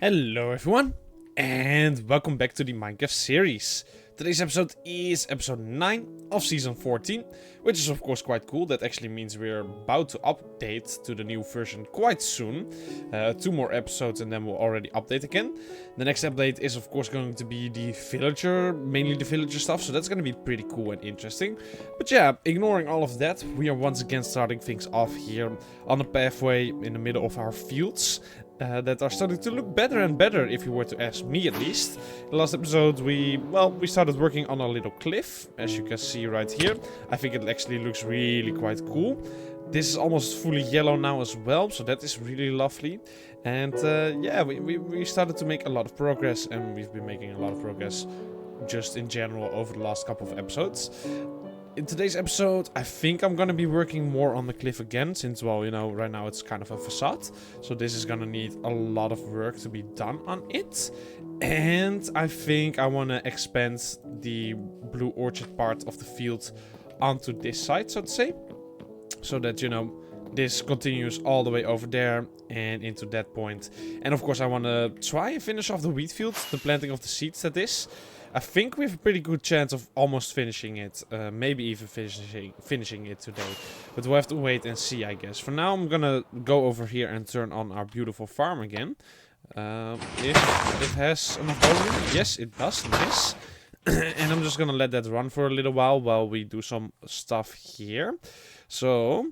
Hello everyone, and welcome back to the Minecraft series. Today's episode is episode 9 of season 14, which is of course quite cool. That actually means we're about to update to the new version quite soon. 2 more episodes and then we'll already update again. The next update is of course going to be the villager, mainly the villager stuff, so that's going to be pretty cool and interesting. But yeah, ignoring all of that, we are once again starting things off here on a pathway in the middle of our fields. That are starting to look better and better, if you were to ask me at least. In the last episode, we started working on a little cliff, as you can see right here. I think it actually looks really quite cool. This is almost fully yellow now as well, so that is really lovely. And yeah, we started to make a lot of progress, and we've been making a lot of progress just in general over the last couple of episodes. In today's episode, I think I'm gonna be working more on the cliff again, since, well, you know, right now it's kind of a facade. So this is gonna need a lot of work to be done on it. And I think I wanna expand the blue orchard part of the field onto this side, so to say. So that, you know, this continues all the way over there and into that point. And of course I wanna try and finish off the wheat field, the planting of the seeds that is. I think we have a pretty good chance of almost finishing it. Maybe even finishing it today. But we'll have to wait and see, I guess. For now, I'm gonna go over here and turn on our beautiful farm again. If it has enough volume. Yes, it does. Nice. And I'm just gonna let that run for a little while we do some stuff here. So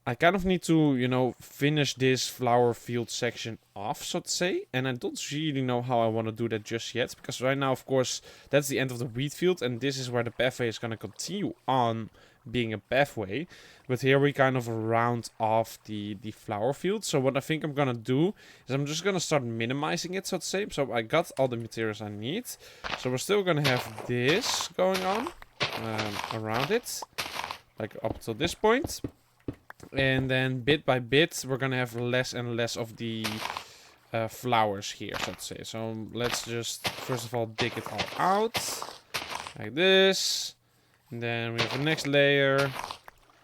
I kind of need to, you know, finish this flower field section off, so to say. And I don't really know how I want to do that just yet. Because right now, of course, that's the end of the wheat field. And this is where the pathway is going to continue on being a pathway. But here we kind of round off the flower field. So what I think I'm going to do is I'm just going to start minimizing it, so to say. So I got all the materials I need. So we're still going to have this going on around it. Like up to this point. And then bit by bit, we're gonna have less and less of the flowers here, so to say. So let's just, first of all, dig it all out. Like this. And then we have the next layer.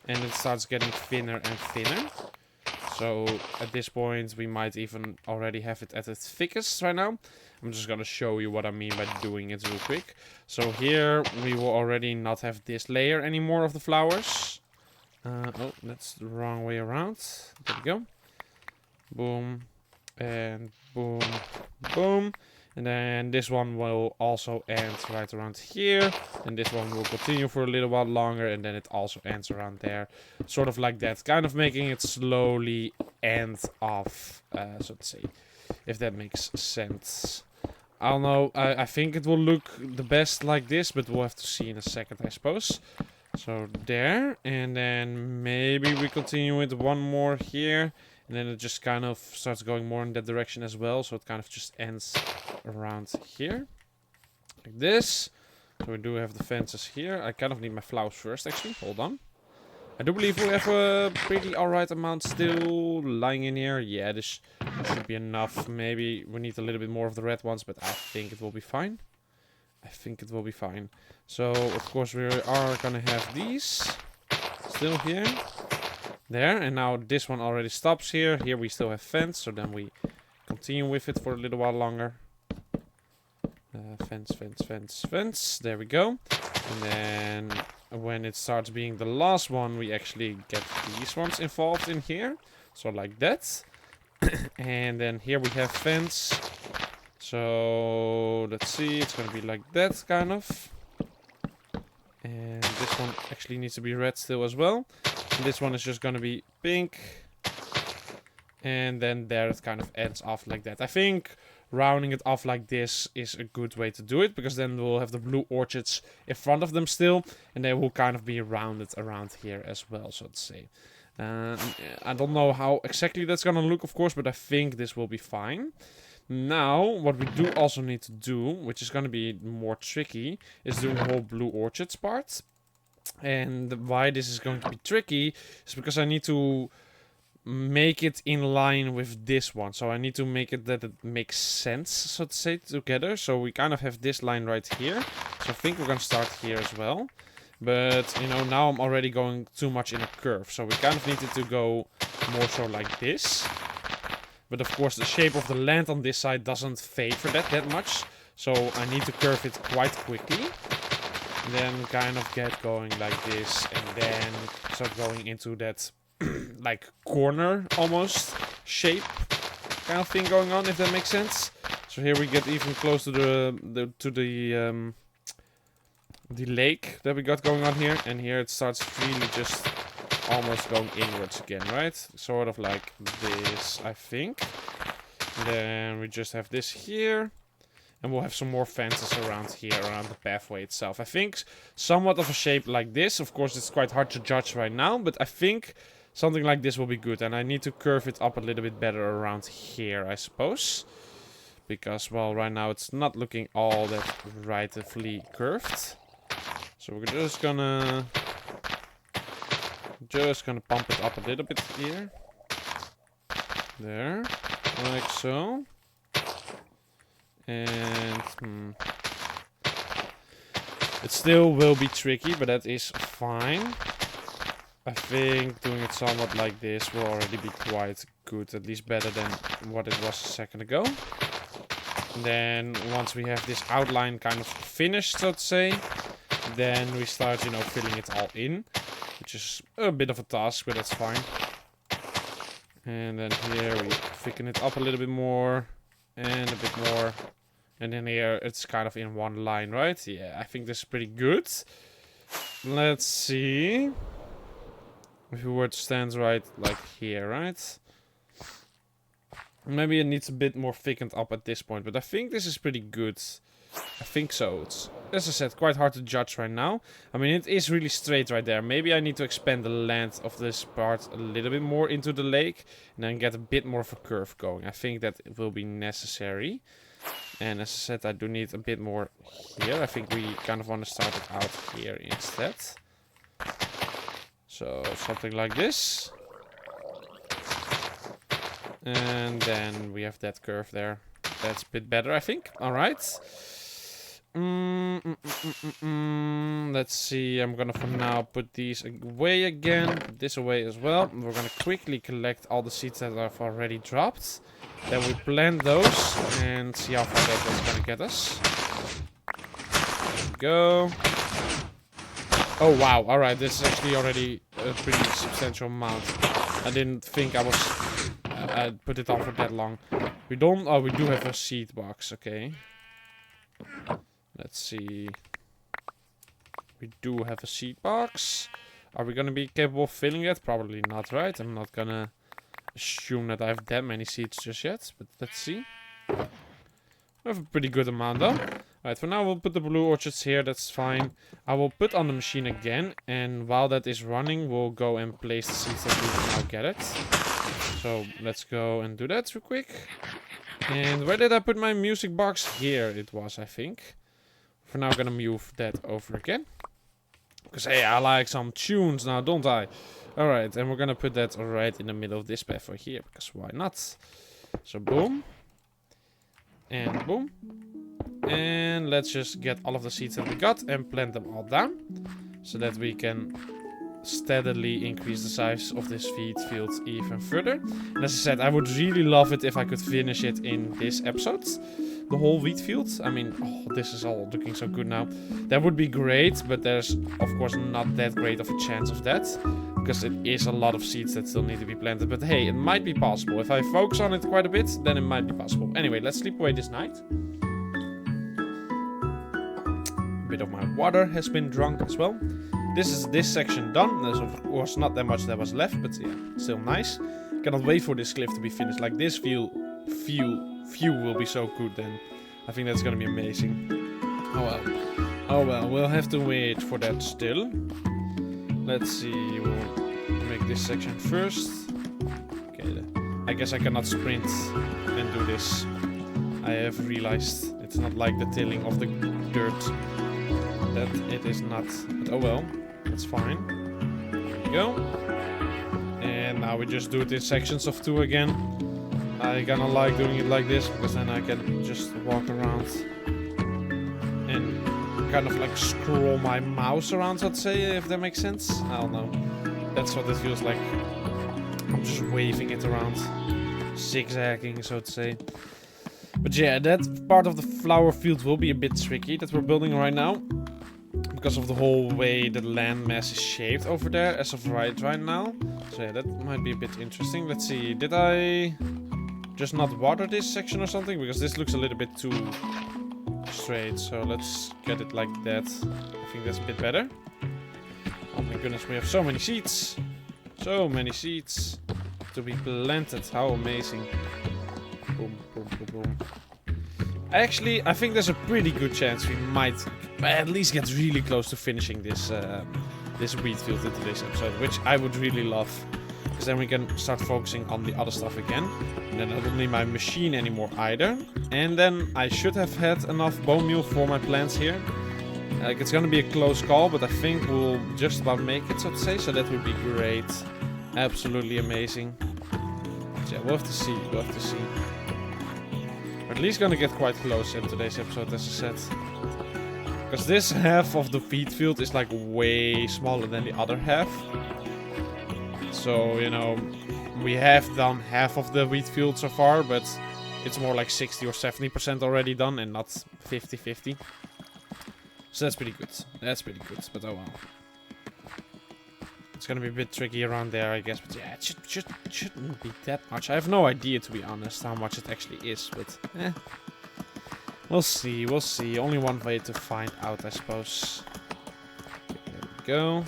And it starts getting thinner and thinner. So at this point, we might even already have it at its thickest right now. I'm just gonna show you what I mean by doing it real quick. So here, we will already not have this layer anymore of the flowers. Oh, that's the wrong way around. There we go. Boom. And boom. Boom. And then this one will also end right around here. And this one will continue for a little while longer. And then it also ends around there. Sort of like that. Kind of making it slowly end off, so to say. If that makes sense. I don't know. I think it will look the best like this. But we'll have to see in a second, I suppose. So there, and then maybe we continue with one more here, and then it just kind of starts going more in that direction as well, so it kind of just ends around here, like this. So we do have the fences here. I kind of need my flowers first, actually. Hold on. I do believe we have a pretty alright amount still lying in here. Yeah, this should be enough. Maybe we need a little bit more of the red ones, but I think it will be fine. I think it will be fine. So, of course, we are gonna have these still here. There, and now this one already stops here. Here we still have fence, so then we continue with it for a little while longer. Fence, fence, fence, fence. There we go. And then when it starts being the last one, we actually get these ones involved in here. So like that. And then here we have fence. So, let's see, it's gonna be like that, kind of. And this one actually needs to be red still as well. And this one is just gonna be pink. And then there it kind of ends off like that. I think rounding it off like this is a good way to do it. Because then we'll have the blue orchards in front of them still. And they will kind of be rounded around here as well, so to say. I don't know how exactly that's gonna look, of course, but I think this will be fine. Now, what we do also need to do, which is going to be more tricky, is doing the whole blue orchards part. And why this is going to be tricky is because I need to make it in line with this one. So I need to make it that it makes sense, so to say, together. So we kind of have this line right here. So I think we're going to start here as well. But, you know, now I'm already going too much in a curve. So we kind of needed to go more so like this. But of course the shape of the land on this side doesn't favor that much. So I need to curve it quite quickly. Then kind of get going like this. And then start going into that like corner almost shape kind of thing going on, if that makes sense. So here we get even close to the lake that we got going on here. And here it starts really just almost going inwards again, right? Sort of like this, I think. And then we just have this here. And we'll have some more fences around here, around the pathway itself. I think somewhat of a shape like this. Of course, it's quite hard to judge right now. But I think something like this will be good. And I need to curve it up a little bit better around here, I suppose. Because, well, right now it's not looking all that rightfully curved. So we're just gonna pump it up a little bit here. There. Like so. And it still will be tricky, but that is fine. I think doing it somewhat like this will already be quite good, at least better than what it was a second ago. And then once we have this outline kind of finished, so to say, then we start, you know, filling it all in, which is a bit of a task, but that's fine. And then here we thicken it up a little bit more. And a bit more. And then here it's kind of in one line, right? Yeah, I think this is pretty good. Let's see. If we were to stand right like here, right? Maybe it needs a bit more thickened up at this point. But I think this is pretty good. I think so. It's, as I said, quite hard to judge right now. I mean, it is really straight right there. Maybe I need to expand the length of this part a little bit more into the lake. And then get a bit more of a curve going. I think that it will be necessary. And as I said, I do need a bit more here. I think we kind of want to start it out here instead. So, something like this. And then we have that curve there. That's a bit better, I think. Alright. Let's see. I'm gonna for now put these away again. Put this away as well. We're gonna quickly collect all the seeds that I've already dropped. Then we plant those and see how far that's gonna get us. There we go. Oh wow, alright, this is actually already a pretty substantial amount. I didn't think I'd put it on for that long. We don't, oh, we do have a seed box, okay. Let's see. We do have a seed box. Are we gonna be capable of filling it? Probably not, right? I'm not gonna assume that I have that many seeds just yet, but let's see. We have a pretty good amount though. Alright, for now we'll put the blue orchids here, that's fine. I will put on the machine again, and while that is running, we'll go and place the seeds that we can now get it. So let's go and do that real quick. And where did I put my music box? Here it was, I think. For now I'm gonna move that over again. Because hey, I like some tunes now, don't I? Alright, and we're gonna put that right in the middle of this pathway here, because why not? So boom. And boom. And let's just get all of the seeds that we got and plant them all down. So that we can steadily increase the size of this wheat field even further. And as I said, I would really love it if I could finish it in this episode. The whole wheat field. I mean, oh, this is all looking so good now. That would be great, but there's of course not that great of a chance of that. Because it is a lot of seeds that still need to be planted. But hey, it might be possible. If I focus on it quite a bit, then it might be possible. Anyway, let's sleep away this night. A bit of my water has been drunk as well. This is this section done. There's of course not that much that was left, but yeah, still nice. Cannot wait for this cliff to be finished. Like this view will be so good then. I think that's gonna be amazing. Oh well. Oh well, we'll have to wait for that still. Let's see, we'll make this section first. Okay, I guess I cannot sprint and do this. I have realized it's not like the tilling of the dirt. That it is not. But oh well, that's fine. There we go. And now we just do it in sections of 2 again. I kinda like doing it like this, because then I can just walk around and kind of like scroll my mouse around, let's say, if that makes sense. I don't know. That's what it feels like. I'm just waving it around. zigzagging, so to say. But yeah, that part of the flower field will be a bit tricky that we're building right now. Because of the whole way the land mass is shaped over there as of right now. So yeah, that might be a bit interesting. Let's see, did I just not water this section or something? Because this looks a little bit too straight. So let's get it like that. I think that's a bit better. Oh my goodness, we have so many seeds. So many seeds to be planted. How amazing. Boom, boom, boom, boom. Actually, I think there's a pretty good chance we might at least get really close to finishing this this wheat field in today's episode, which I would really love. Because then we can start focusing on the other stuff again. And then I don't need my machine anymore either. And then I should have had enough bone meal for my plants here. Like, it's gonna be a close call, but I think we'll just about make it, so to say. So that would be great. Absolutely amazing. So yeah, we'll have to see. We'll have to see. We're at least gonna get quite close in today's episode, as I said. Because this half of the wheat field is like way smaller than the other half. So, you know, we have done half of the wheat field so far, but it's more like 60 or 70% already done and not 50-50. So that's pretty good. That's pretty good, but oh well. It's gonna be a bit tricky around there, I guess. But yeah, it shouldn't be that much. I have no idea, to be honest, how much it actually is. But we'll see, we'll see. Only one way to find out, I suppose. Okay, there we go.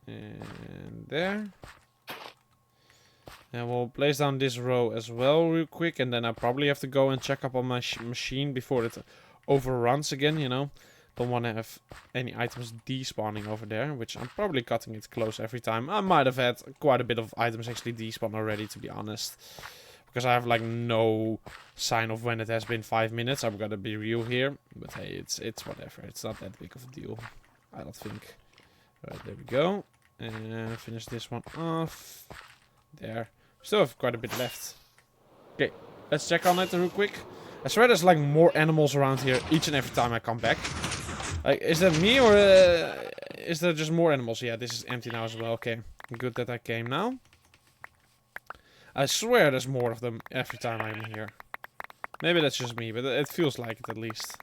And there. And we'll place down this row as well real quick. And then I probably have to go and check up on my machine before it overruns again, you know. Don't want to have any items despawning over there, which I'm probably cutting it close every time. I might have had quite a bit of items actually despawn already, to be honest. Because I have like no sign of when it has been 5 minutes. I'm gonna be real here. But hey, it's whatever. It's not that big of a deal, I don't think. Alright, there we go. And finish this one off. There. Still have quite a bit left. Okay, let's check on it real quick. I swear there's like more animals around here each and every time I come back. Like, is that me or is there just more animals? Yeah, this is empty now as well. Okay, good that I came now. I swear there's more of them every time I'm here. Maybe that's just me, but it feels like it at least.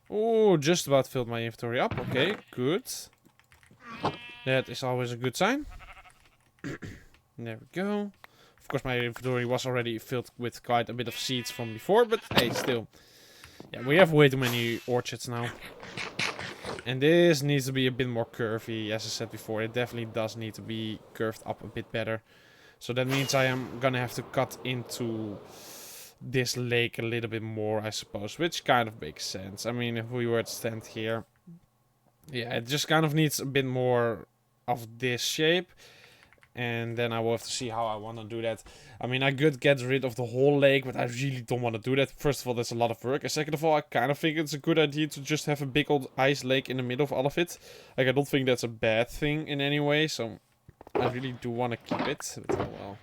Oh, just about filled my inventory up. Okay, good. That is always a good sign. There we go. Of course, my inventory was already filled with quite a bit of seeds from before, but hey, still. Yeah, we have way too many orchards now. And this needs to be a bit more curvy, as I said before. It definitely does need to be curved up a bit better. So that means I am gonna have to cut into this lake a little bit more, I suppose. Which kind of makes sense. I mean, if we were to stand here. Yeah, it just kind of needs a bit more of this shape. And then I will have to see how I want to do that. I mean, I could get rid of the whole lake, but I really don't want to do that. First of all, that's a lot of work. And second of all, I kind of think it's a good idea to just have a big old ice lake in the middle of all of it. Like, I don't think that's a bad thing in any way. So, I really do want to keep it. But, oh well.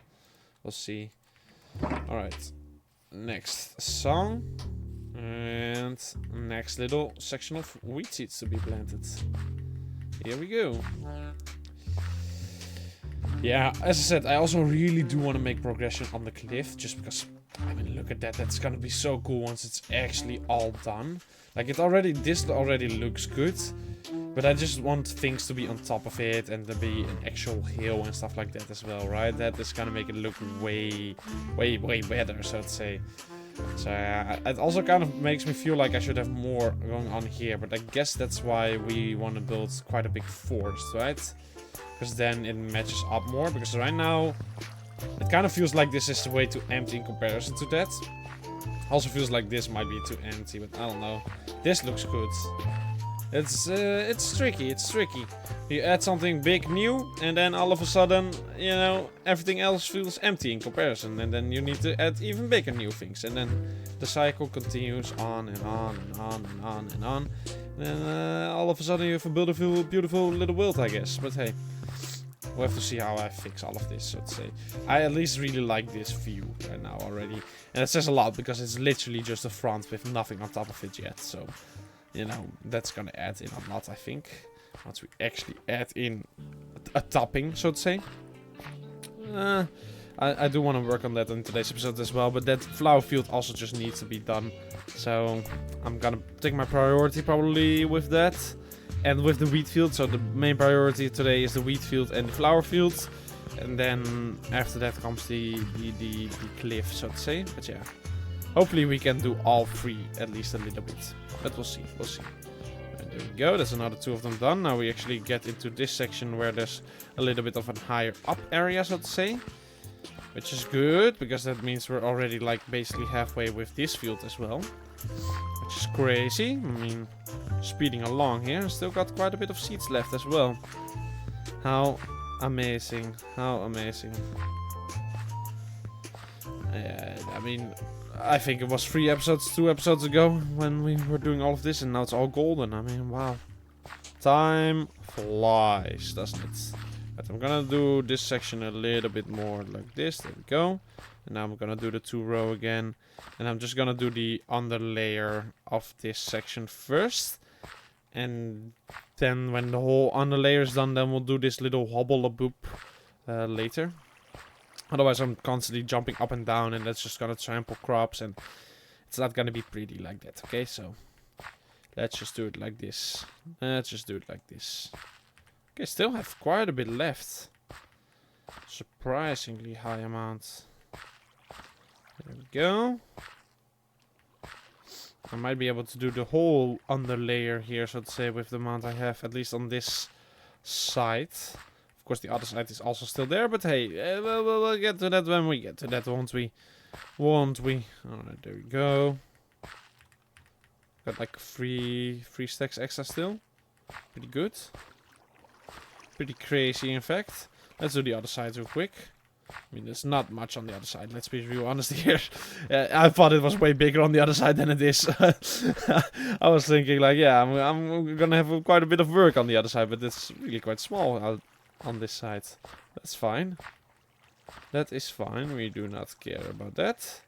We'll see. Alright. Next song. And next little section of wheat seeds to be planted. Here we go. Yeah, as I said, I also really do want to make progression on the cliff. Just because, I mean, look at that. That's gonna be so cool once it's actually all done. Like, this already looks good. But I just want things to be on top of it. And to be an actual hill and stuff like that as well, right? That is gonna make it look way better, so to say. So, it also kind of makes me feel like I should have more going on here. But I guess that's why we want to build quite a big forest, right? Because then it matches up more. Because right now, it kind of feels like this is way too empty in comparison to that. Also feels like this might be too empty, but I don't know. This looks good. It's tricky, it's tricky. You add something big new, and then all of a sudden, you know, everything else feels empty in comparison. And then you need to add even bigger new things. And then the cycle continues on and on and on and on and on. And then all of a sudden you have a beautiful little world, I guess. But hey, we'll have to see how I fix all of this, so to say. I at least really like this view right now already. And it says a lot, because it's literally just a front with nothing on top of it yet. So, you know, that's gonna add in a lot, I think. Once we actually add in a topping, so to say. I do want to work on that in today's episode as well, but that flower field also just needs to be done. So I'm gonna take my priority probably with that. And with the wheat field, so the main priority today is the wheat field and the flower field. And then after that comes the cliff, so to say. But yeah, hopefully we can do all three at least a little bit. But we'll see, we'll see. And there we go, there's another 2 of them done. Now we actually get into this section where there's a little bit of a higher up area, so to say. Which is good, because that means we're already like basically halfway with this field as well. Which is crazy. I mean, speeding along here. Still got quite a bit of seeds left as well. How amazing. How amazing. I mean, I think it was 2 episodes ago when we were doing all of this, and now it's all golden. I mean, wow. Time flies, doesn't it? But I'm gonna do this section a little bit more like this. There we go. And now I'm gonna do the 2 row again. And I'm just gonna do the under layer of this section first. And then when the whole under layer is done, then we'll do this little hobble-a-boop later. Otherwise I'm constantly jumping up and down, and that's just gonna trample crops, and it's not gonna be pretty like that. Okay, so let's just do it like this. Let's just do it like this. Okay, still have quite a bit left. Surprisingly high amount. There we go. I might be able to do the whole under layer here, so to say, with the amount I have, at least on this side. Of course, the other side is also still there, but hey, we'll get to that when we get to that, won't we? Won't we? Alright, there we go. Got like 3 stacks extra still. Pretty good. Pretty crazy, in fact. Let's do the other side real quick. I mean, there's not much on the other side. Let's be real honest here. I thought it was way bigger on the other side than it is. I was thinking like, yeah, I'm gonna have quite a bit of work on the other side, but it's really quite small on this side. That's fine. That is fine. We do not care about that.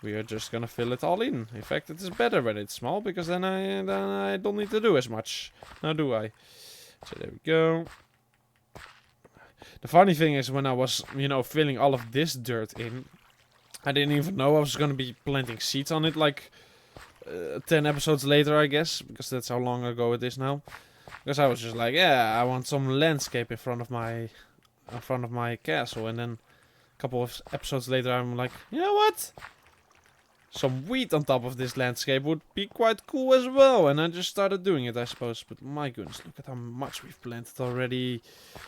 We are just gonna fill it all in. In fact, it is better when it's small, because then I don't need to do as much. Now do I? So there we go. The funny thing is, when I was, you know, filling all of this dirt in, I didn't even know I was going to be planting seeds on it, like 10 episodes later, I guess, because that's how long ago it is now. Because I was just like, yeah, I want some landscape in front of my castle, and then a couple of episodes later, I'm like, you know what? Some wheat on top of this landscape would be quite cool as well. And I just started doing it, I suppose. But my goodness, look at how much we've planted already.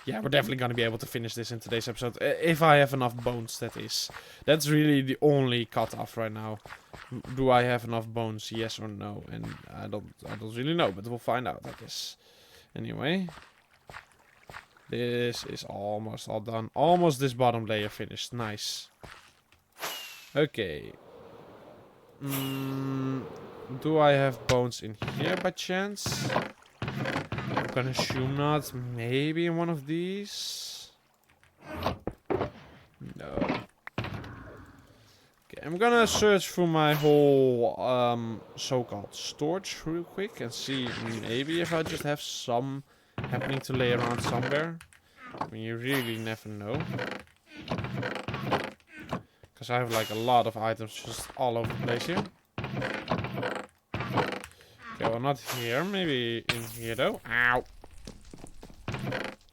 Yeah, we're definitely going to be able to finish this in today's episode. If I have enough bones, that is. That's really the only cutoff right now. Do I have enough bones? Yes or no? And I don't really know, but we'll find out, I guess. Anyway. This is almost all done. Almost this bottom layer finished. Nice. Okay. Do I have bones in here by chance? I'm gonna assume not. Maybe in one of these? No. Okay, I'm gonna search through my whole so-called storage real quick and see maybe if I just have some happening to lay around somewhere. I mean, you really never know. Because I have like a lot of items just all over the place here. Okay, well not here. Maybe in here though. Ow.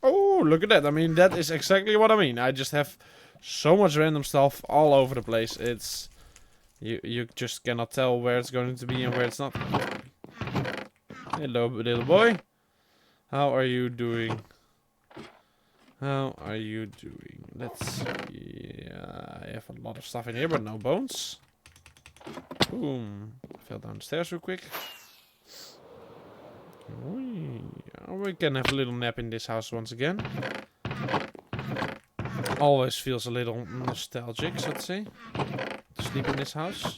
Oh, look at that. I mean, that is exactly what I mean. I just have so much random stuff all over the place. It's... You just cannot tell where it's going to be and where it's not going to be. Hello, little boy. How are you doing? How are you doing? Let's see. I have a lot of stuff in here, but no bones. Boom. Fell down the stairs real quick. We can have a little nap in this house once again. Always feels a little nostalgic, so to say, to sleep in this house.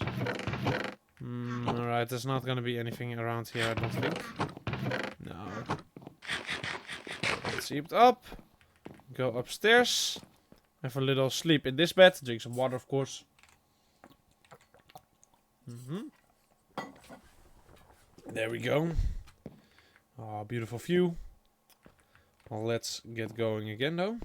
Alright, there's not gonna be anything around here, I don't think. No. Let's keep it up. Go upstairs. Have a little sleep in this bed. Drink some water, of course. There we go. Oh, beautiful view. Well, let's get going again, though.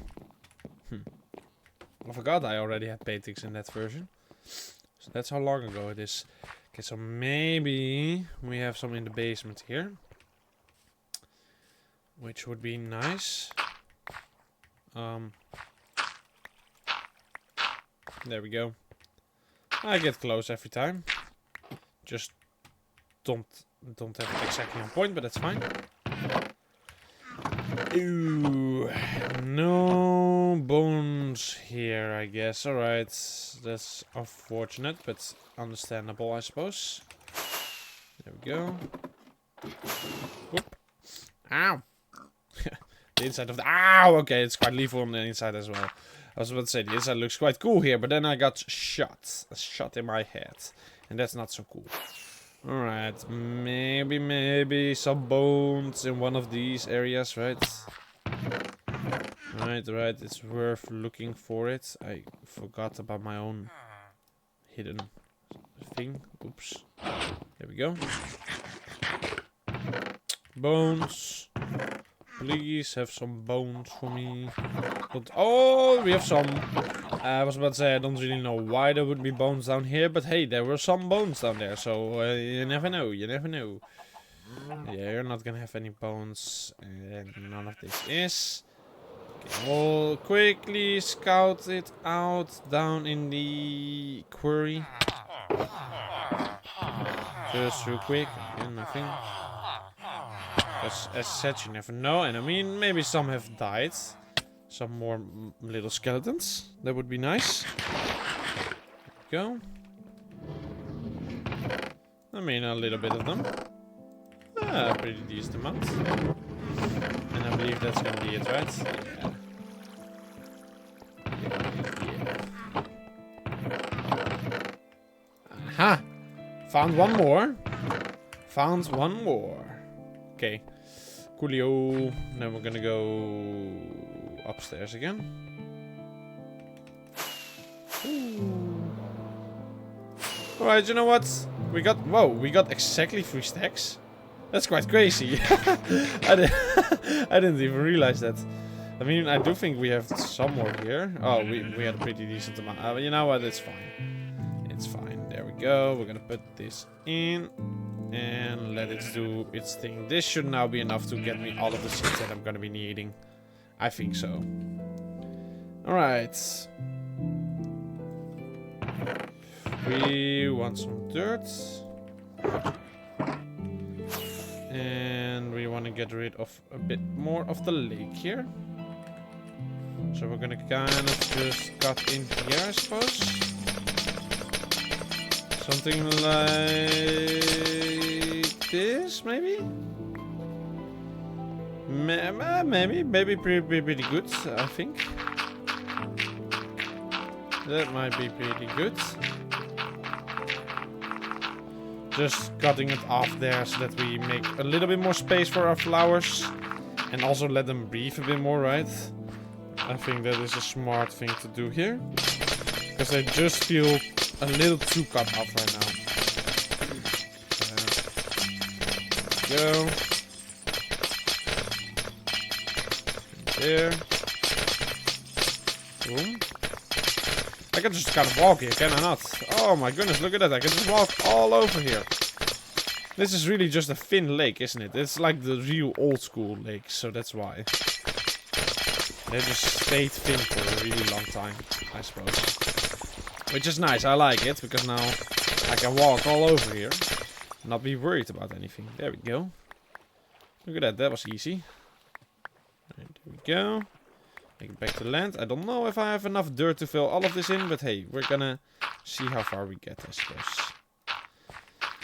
I forgot I already had paintings in that version. So that's how long ago it is. Okay, so maybe we have some in the basement here. Which would be nice. There we go. I get close every time. Just don't have it exactly on point, but that's fine. Ooh, no bones here, I guess. Alright, that's unfortunate, but understandable, I suppose. There we go. Whoop. Ow! The inside of the... Ow! Okay, it's quite lethal on the inside as well. I was about to say, the inside looks quite cool here, but then I got shot. A shot in my head. And that's not so cool. Alright, maybe some bones in one of these areas, right? Right, it's worth looking for it. I forgot about my own hidden thing. Oops. There we go. Bones. Please have some bones for me. But, oh, we have some. I was about to say I don't really know why there would be bones down here, but hey, there were some bones down there, so you never know, you never know. Yeah, you're not gonna have any bones, and none of this is. Okay, we'll quickly scout it out down in the quarry. Just real quick, again, nothing. As said, you never know, and I mean, maybe some have died. Some more little skeletons. That would be nice. There we go. I mean, a little bit of them. A pretty decent amount. And I believe that's gonna be it, right? Yeah. Aha! Found one more. Found one more. Okay. Coolio. Then we're gonna go upstairs again. Alright, you know what? We got exactly 3 stacks. That's quite crazy. I didn't even realize that. I mean, I do think we have some more here. Oh, we had a pretty decent amount. But you know what? It's fine. It's fine. There we go. We're gonna put this in. And let it do its thing. This should now be enough to get me all of the seeds that I'm gonna be needing. I think so. Alright. We want some dirt. And we want to get rid of a bit more of the lake here. So we're gonna kind of just cut in here, I suppose. Something like this, maybe? Maybe pretty good, I think. That might be pretty good. Just cutting it off there so that we make a little bit more space for our flowers. And also let them breathe a bit more, right? I think that is a smart thing to do here. Because they just feel a little too cut off right now. Go. There. Boom. I can just kind of walk here, can I not? Oh my goodness, look at that. I can just walk all over here. This is really just a thin lake, isn't it? It's like the real old school lake, so that's why. They just stayed thin for a really long time, I suppose. Which is nice, I like it, because now I can walk all over here. Not be worried about anything. There we go. Look at that, that was easy. Right, there we go. Take it back to land. I don't know if I have enough dirt to fill all of this in, but hey, we're gonna see how far we get, I suppose.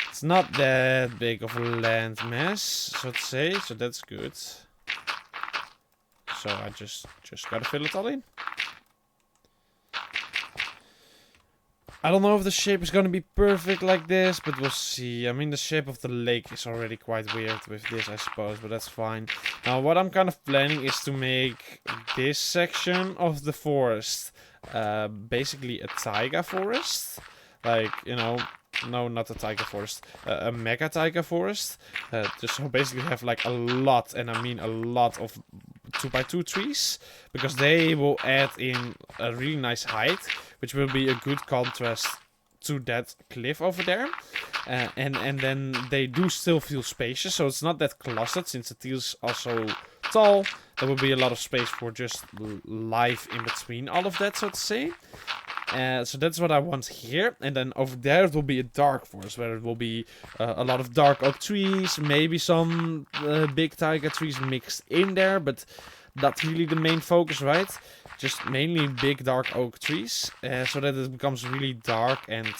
It's not that big of a land mass, so to say, so that's good. So I just gotta fill it all in. I don't know if the shape is gonna be perfect like this, but we'll see. I mean, the shape of the lake is already quite weird with this, I suppose, but that's fine. Now, what I'm kind of planning is to make this section of the forest basically a taiga forest. Like, you know, no, not a taiga forest, a mega taiga forest. Just so basically have like a lot, and I mean a lot of 2x2 trees, because they will add in a really nice height, which will be a good contrast to that cliff over there. And then they do still feel spacious, so it's not that clustered, since the trees are so tall. There will be a lot of space for just life in between all of that, so to say. So that's what I want here. And then over there it will be a dark forest, where it will be a lot of dark oak trees, maybe some big taiga trees mixed in there, but not really the main focus, right? Just mainly big dark oak trees, so that it becomes really dark and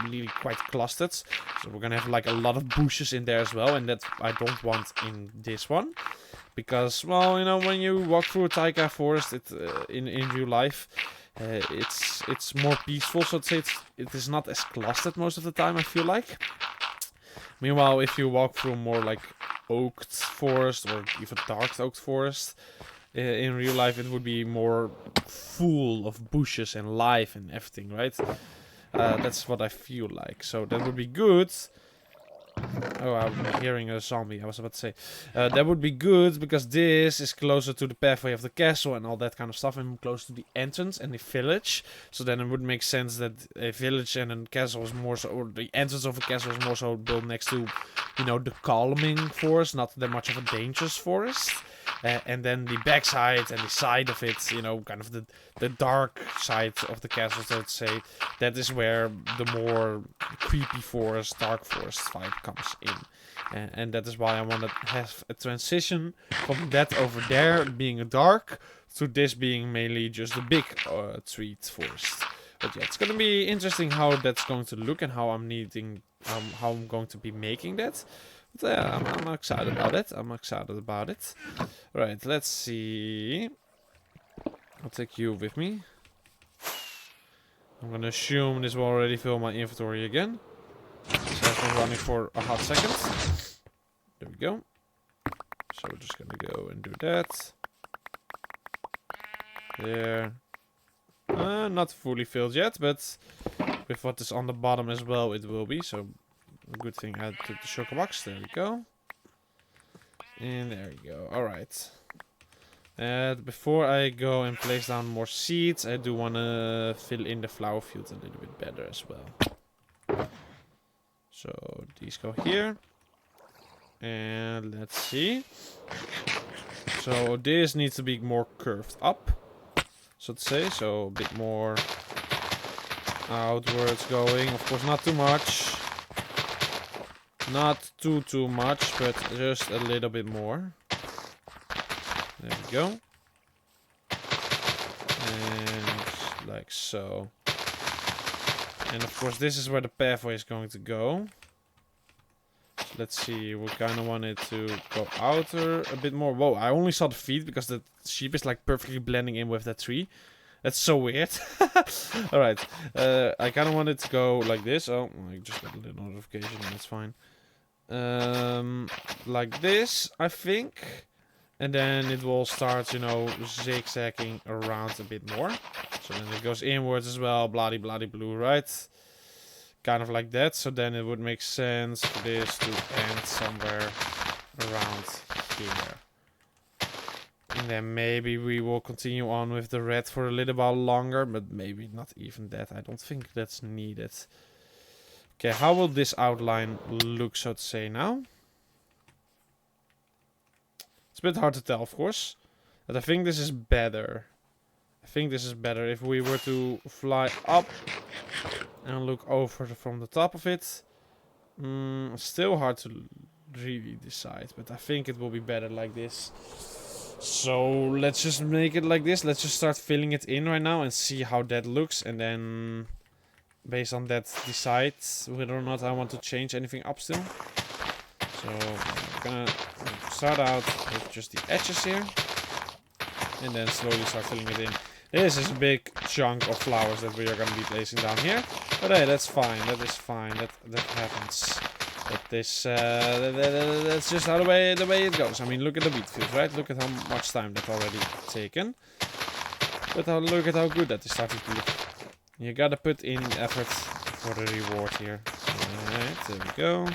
really quite clustered. So we're gonna have like a lot of bushes in there as well, and that I don't want in this one. Because, well, you know, when you walk through a taiga forest, in real life, it's more peaceful, so to say. It is not as clustered most of the time, I feel like. Meanwhile, if you walk through more like oaked forest, or even dark oaked forest, in real life it would be more full of bushes and life and everything, right? That's what I feel like, so that would be good. Oh, I'm hearing a zombie, I was about to say. That would be good, because this is closer to the pathway of the castle and all that kind of stuff, and close to the entrance and the village. So then it would make sense that a village and a castle is more so, or the entrance of a castle is more so built next to, you know, the calming forest, not that much of a dangerous forest. And then the backside and the side of it, you know, kind of the dark side of the castle, so to say, that is where the more creepy forest, dark forest vibe comes in. And that is why I want to have a transition from that over there being a dark to this being mainly just a big treed forest. But yeah, it's gonna be interesting how that's going to look and how I'm going to be making that. But yeah, I'm excited about it. Right, let's see. I'll take you with me. I'm gonna assume this will already fill my inventory again. This has been running for a hot second. There we go. So we're just gonna go and do that. There. Not fully filled yet, but with what is on the bottom as well, it will be. So a good thing I took the sugar box. There we go. And there we go. Alright. Before I go and place down more seeds, I do want to fill in the flower fields a little bit better as well. So these go here. And let's see. So this needs to be more curved up, so to say. So a bit more outwards going. Of course, not too much. Not too much, but just a little bit more. There we go. And like so. And of course this is where the pathway is going to go. So let's see, we kind of want it to go outer a bit more. Whoa, I only saw the feet because the sheep is like perfectly blending in with that tree. That's so weird. Alright, I kind of want it to go like this. Oh, I just got a little notification, that's fine. Like this, I think. And then it will start, you know, zigzagging around a bit more. So then it goes inwards as well, bloody blue, right? Kind of like that. So then it would make sense for this to end somewhere around here. And then maybe we will continue on with the red for a little while longer, but maybe not even that. I don't think that's needed. Okay, how will this outline look, so to say, now? It's a bit hard to tell, of course. But I think this is better. If we were to fly up and look over from the top of it. Still hard to really decide, but I think it will be better like this. So let's just make it like this. Let's just start filling it in right now and see how that looks. And then based on that decide whether or not I want to change anything up still. So I'm gonna start out with just the edges here. And then slowly start filling it in. This is a big chunk of flowers that we are going to be placing down here. But hey, that's fine. That is fine. That happens. That's just how the way it goes. I mean, look at the wheat field, right? Look at how much time that's already taken. But look at how good that is starting to look. You gotta put in effort for the reward here. Alright, there we go.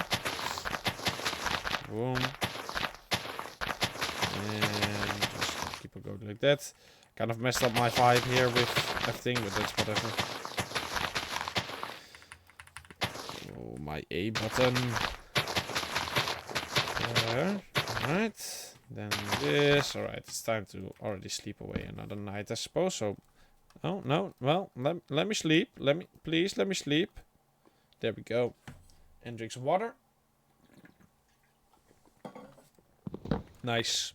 Boom. And just keep it going like that. Kind of messed up my vibe here with everything, but that's whatever. Oh, my A button. There. Alright. Then this. Alright, it's time to already sleep away another night, I suppose. So, oh, no. Well, let me sleep. Please let me sleep. There we go. And drink some water. Nice.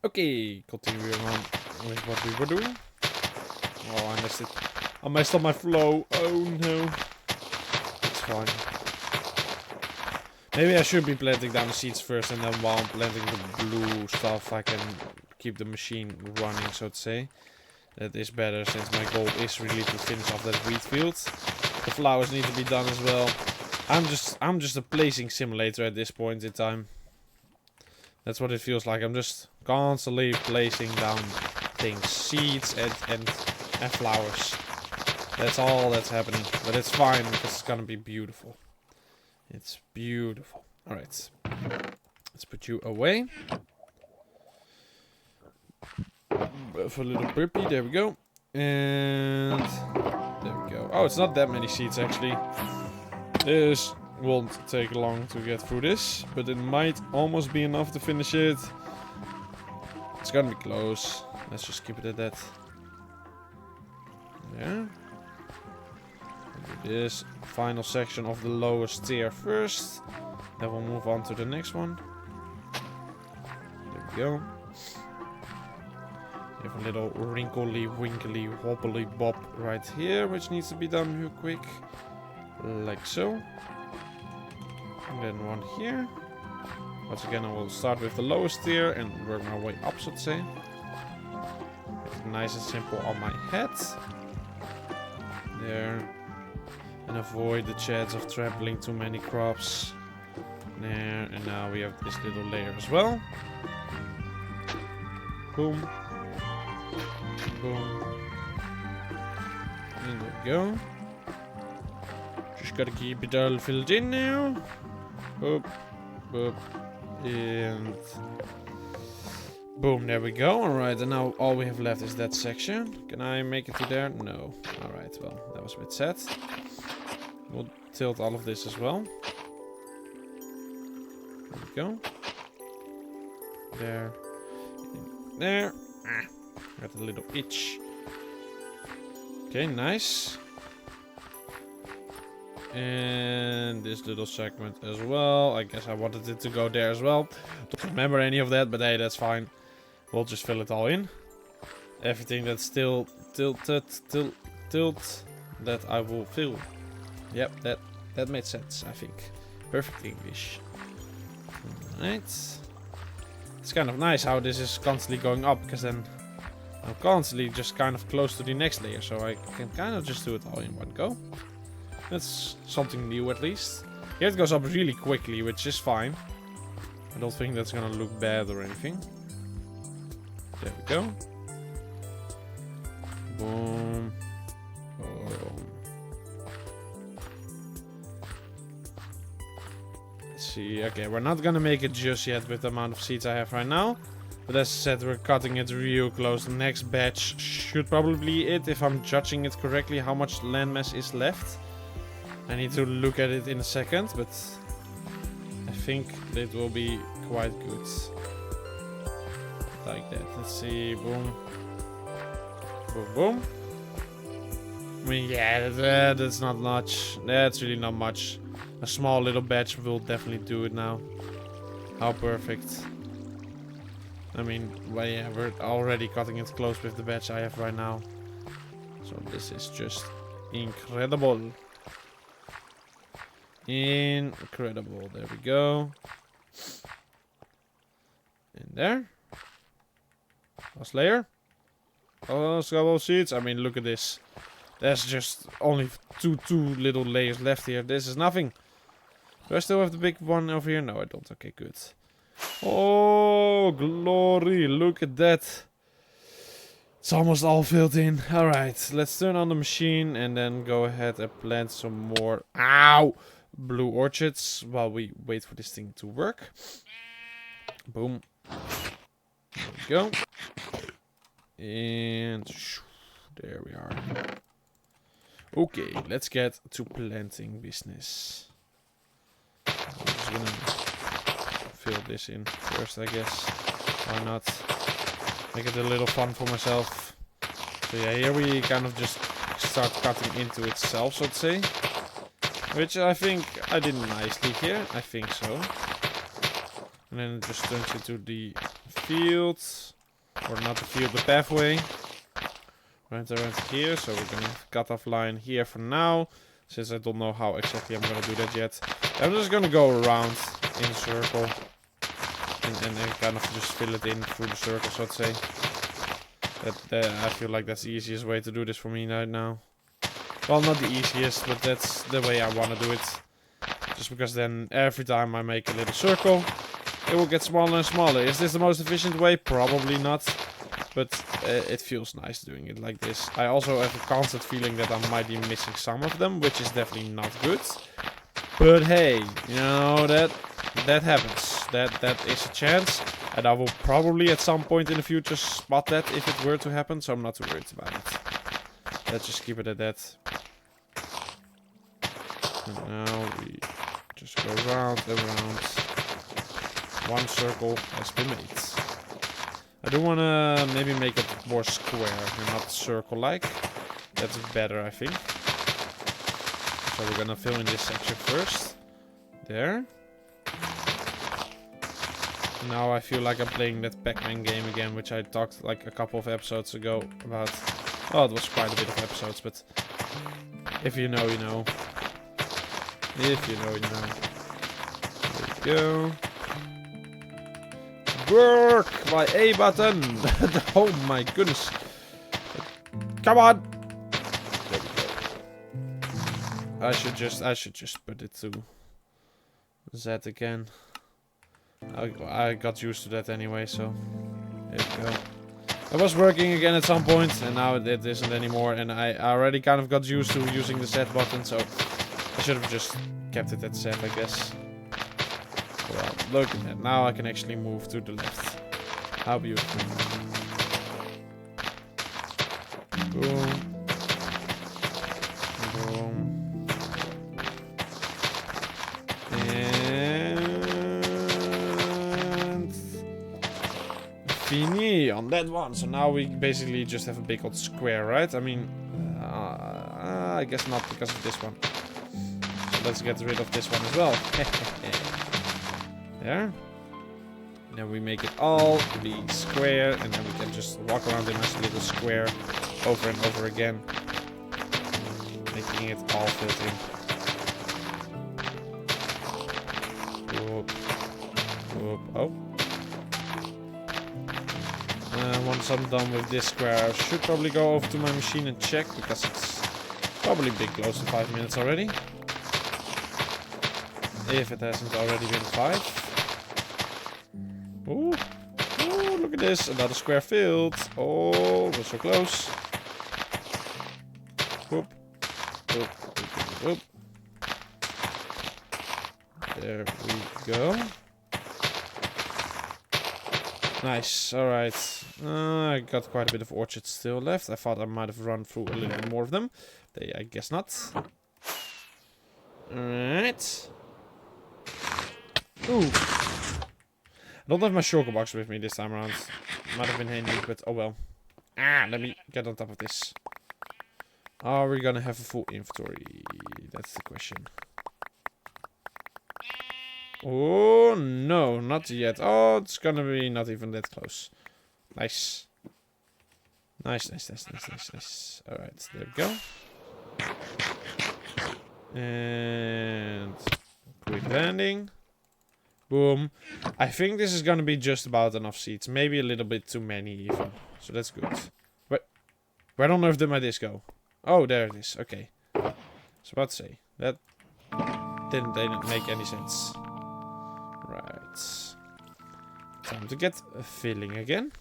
Okay, continuing on with what we were doing. Oh, I missed it. I messed up my flow. Oh no. It's fine. Maybe I should be planting down the seeds first, and then while I'm planting the blue stuff, I can keep the machine running, so to say. That is better, since my goal is really to finish off that wheat field. The flowers need to be done as well. I'm just a placing simulator at this point in time. That's what it feels like. I'm just constantly placing down things, seeds and flowers. That's all that's happening, but it's fine because it's gonna be beautiful. It's beautiful. All right, let's put you away. For a little burpee, there we go, and there we go. Oh, it's not that many seeds actually. This won't take long to get through this, but it might almost be enough to finish it. It's gonna be close. Let's just keep it at that. There. Do this final section of the lowest tier first. Then we'll move on to the next one. There we go. We have a little wrinkly, winkly, wobbly bob right here, which needs to be done real quick. Like so. And then one here. Once again, I will start with the lowest tier and work my way up, so to say. Make it nice and simple on my head. There. And avoid the chance of trampling too many crops. There. And now we have this little layer as well. Boom. Boom. And there we go. Just gotta keep it all filled in now. Boop. Boop. And boom, there we go. Alright, and now all we have left is that section. Can I make it to there? No. Alright, well, that was a bit sad. We'll tilt all of this as well. There we go. There. There. Got a little itch. Okay, nice. And this little segment as well. I guess I wanted it to go there as well. Don't remember any of that, but hey, that's fine. We'll just fill it all in. Everything that's still tilted, that I will fill. Yep, that made sense, I think. Perfect English. Alright. It's kind of nice how this is constantly going up, because then I'm constantly just kind of close to the next layer, so I can kind of just do it all in one go. That's something new at least. Here it goes up really quickly, which is fine. I don't think that's gonna look bad or anything. There we go. Boom. Boom. Let's see. Okay, we're not gonna make it just yet with the amount of seeds I have right now. But as I said, we're cutting it real close. The next batch should probably be it, if I'm judging it correctly, how much landmass is left. I need to look at it in a second, but I think it will be quite good. Like that. Let's see. Boom. Boom, boom. I mean, yeah, that's not much. That's really not much. A small little batch will definitely do it now. How perfect. I mean, well, yeah, we're already cutting it close with the batch I have right now. So this is just incredible. Incredible. There we go. In there. Last layer. Oh, scrabble seeds. I mean, look at this. There's just only two little layers left here. This is nothing. Do I still have the big one over here? No, I don't. Okay, good. Oh, glory. Look at that. It's almost all filled in. Alright, let's turn on the machine and then go ahead and plant some more. Ow! Blue orchids while we wait for this thing to work. Boom. There we go. And there we are. Okay, let's get to planting business. I'm just gonna fill this in first, I guess. Why not? Make it a little fun for myself. So yeah, here we kind of just start cutting into itself, so to say. Which I think I did nicely here. I think so. And then it just turns into the field. Or not the field, the pathway. Right around here. So we're gonna cut off line here for now. Since I don't know how exactly I'm gonna do that yet. I'm just gonna go around in a circle. And kind of just fill it in through the circle, so to say. I feel like that's the easiest way to do this for me right now. Well, not the easiest, but that's the way I want to do it. Just because then every time I make a little circle, it will get smaller and smaller. Is this the most efficient way? Probably not. But it feels nice doing it like this. I also have a constant feeling that I might be missing some of them, which is definitely not good. But hey, you know, that happens. That is a chance. And I will probably at some point in the future spot that if it were to happen. So I'm not too worried about it. Let's just keep it at that. And now we just go round and round. One circle has been made. I do want to maybe make it more square and not circle-like. That's better, I think. So we're gonna fill in this section first. There. Now I feel like I'm playing that Pac-Man game again, which I talked like a couple of episodes ago about. Well, it was quite a bit of episodes, but if you know, you know. If you know, you know. There we go. Work! My A button! Oh my goodness. Come on! There we go. I should just put it to Z again. I got used to that anyway, so there we go. It was working again at some point, and now it isn't anymore. And I already kind of got used to using the Z button, so I should have just kept it at Z, I guess. Well, look at that. Now I can actually move to the left. How beautiful. Boom. Boom. And fini on that one. So now we basically just have a big old square, right? I mean, I guess not because of this one. So let's get rid of this one as well. There. Then we make it all be square, and then we can just walk around in a little square over and over again, making it all filled in. Whoop. Whoop. Oh. Once I'm done with this square, I should probably go over to my machine and check, because it's probably been close to 5 minutes already. If it hasn't already been 5. Ooh. Ooh, look at this. Another square filled. Oh, we're so close. Whoop. Whoop. Whoop. Whoop. There we go. Nice. Alright. I got quite a bit of orchards still left. I thought I might have run through a little bit more of them. I guess not. Alright. Ooh. I don't have my shulker box with me this time around. Might have been handy, but oh well. Let me get on top of this. Are we gonna have a full inventory? That's the question. Oh, no, not yet. Oh, it's gonna be not even that close. Nice. Nice, nice, nice, nice, nice, nice. Alright, there we go. And quick landing. Boom. I think this is gonna be just about enough seeds. Maybe a little bit too many even. So that's good. Where on earth did my disc go? Oh, there it is. Okay. I was about to say. That didn't make any sense. Right. Time to get filling again.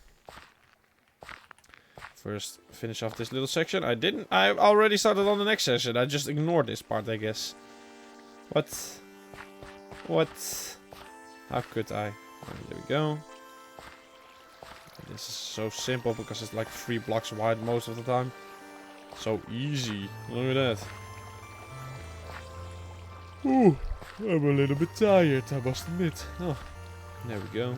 First, finish off this little section. I already started on the next section. I just ignored this part, I guess. What? How could I? There we go. This is so simple because it's like 3 blocks wide most of the time. So easy. Look at that. Ooh, I'm a little bit tired, I must admit. Oh, there we go.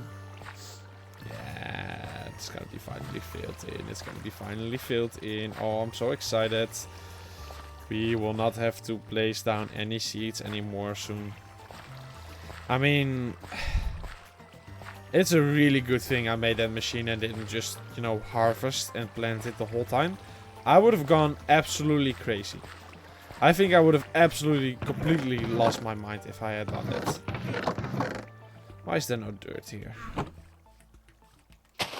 Yeah, it's gonna be finally filled in. It's gonna be finally filled in. Oh, I'm so excited. We will not have to place down any seeds anymore soon. I mean, it's a really good thing I made that machine and didn't just, you know, harvest and plant it the whole time. I would have gone absolutely crazy. I think I would have absolutely, completely lost my mind if I had done that. Why is there no dirt here? Alright,